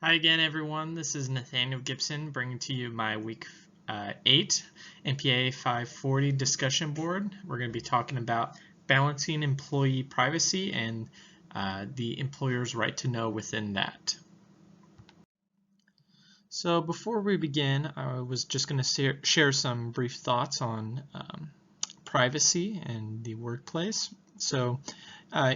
Hi again, everyone. This is Nathaniel Gibson bringing to you my week 8 MPA540 discussion board. We're going to be talking about balancing employee privacy and the employer's right to know within that. So before we begin, I was just going to share some brief thoughts on privacy and the workplace. So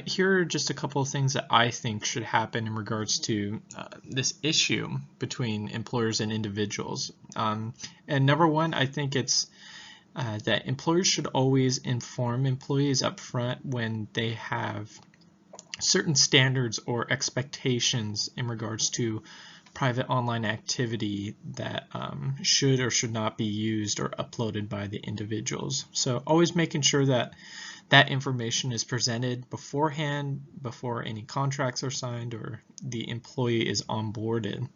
here are just a couple of things that I think should happen in regards to this issue between employers and individuals. And number one, I think it's that employers should always inform employees up front when they have certain standards or expectations in regards to private online activity that should or should not be used or uploaded by the individuals. So always making sure that that information is presented beforehand, before any contracts are signed or the employee is onboarded.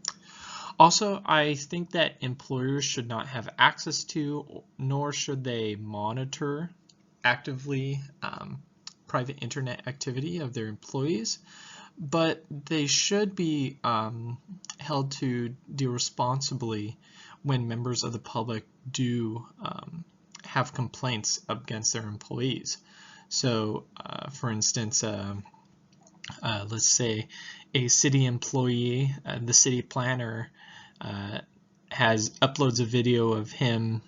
Also, I think that employers should not have access to, nor should they monitor actively private internet activity of their employees, but they should be held to deal responsibly when members of the public do have complaints against their employees. So, for instance, let's say a city employee, the city planner, uploads a video of him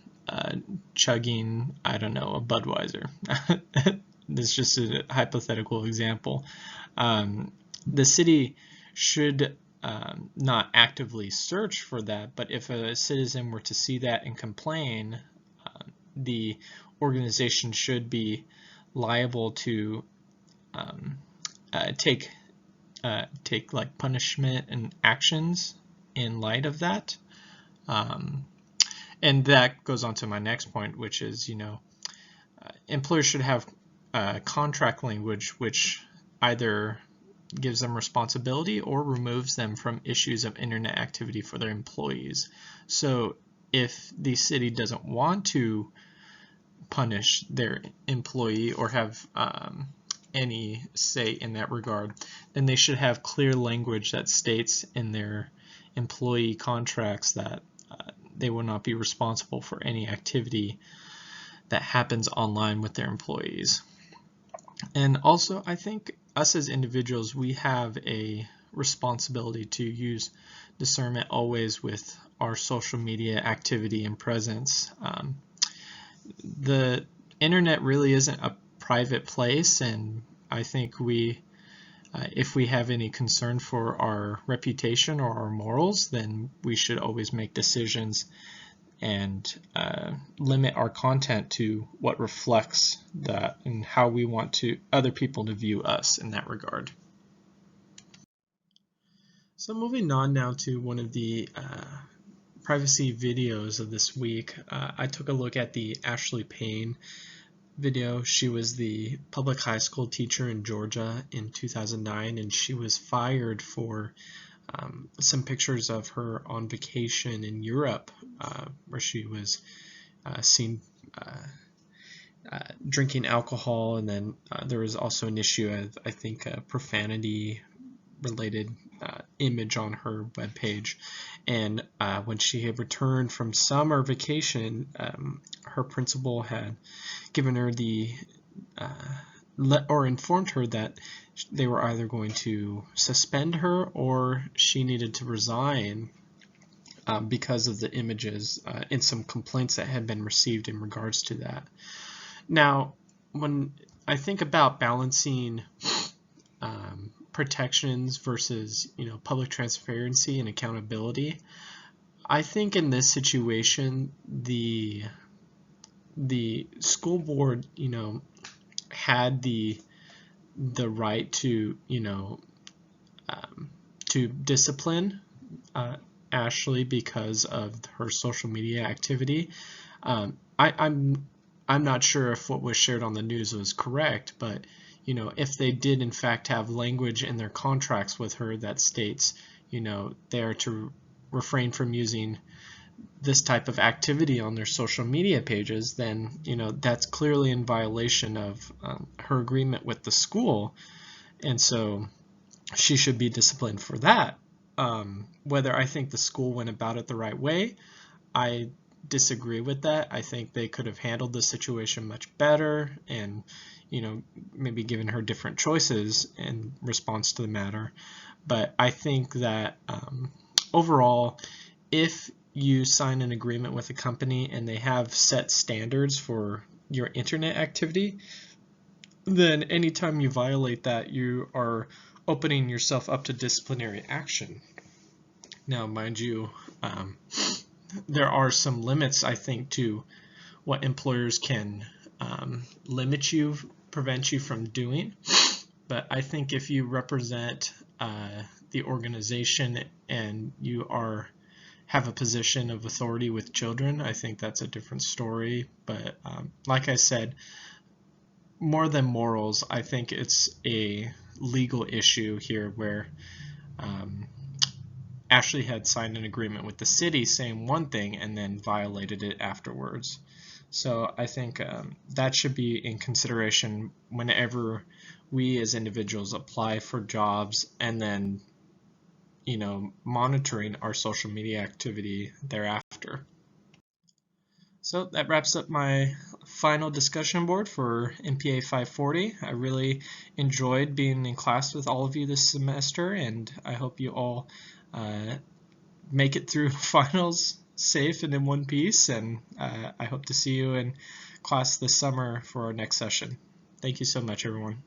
chugging, I don't know, a Budweiser. This is just a hypothetical example. The city should not actively search for that, but if a citizen were to see that and complain, the organization should be liable to take like punishment and actions in light of that. And that goes on to my next point, which is, employers should have contract language which either gives them responsibility or removes them from issues of internet activity for their employees. So if the city doesn't want to punish their employee or have any say in that regard, then they should have clear language that states in their employee contracts that they will not be responsible for any activity that happens online with their employees. And also, I think us as individuals, we have a responsibility to use discernment always with our social media activity and presence. The internet really isn't a private place, and I think if we have any concern for our reputation or our morals, then we should always make decisions and limit our content to what reflects that and how we want other people to view us in that regard. So moving on now to one of the privacy videos of this week, I took a look at the Ashley Payne video. She was the public high school teacher in Georgia in 2009, and she was fired for some pictures of her on vacation in Europe, where she was seen drinking alcohol, and then there was also an issue of, I think, a profanity related image on her webpage. And when she had returned from summer vacation, her principal had given her or informed her that they were either going to suspend her or she needed to resign because of the images and some complaints that had been received in regards to that. Now, when I think about balancing protections versus public transparency and accountability, I think in this situation the school board had the right to to discipline Ashley because of her social media activity. I'm not sure if what was shared on the news was correct, but if they did in fact have language in their contracts with her that states they are to refrain from using this type of activity on their social media pages, then that's clearly in violation of her agreement with the school, and so she should be disciplined for that. Whether I think the school went about it the right way, I disagree with that. I think they could have handled the situation much better and, maybe given her different choices in response to the matter. But I think that overall, if you sign an agreement with a company and they have set standards for your internet activity, then anytime you violate that, you are opening yourself up to disciplinary action. Now, mind you, there are some limits, I think, to what employers can limit you, prevent you from doing. But I think if you represent the organization and you have a position of authority with children, I think that's a different story. But like I said, more than morals, I think it's a legal issue here where Ashley had signed an agreement with the city saying one thing and then violated it afterwards. So I think that should be in consideration whenever we as individuals apply for jobs, and then monitoring our social media activity thereafter. So that wraps up my final discussion board for MPA540. I really enjoyed being in class with all of you this semester, and I hope you all make it through finals safe and in one piece, and I hope to see you in class this summer for our next session. Thank you so much, everyone.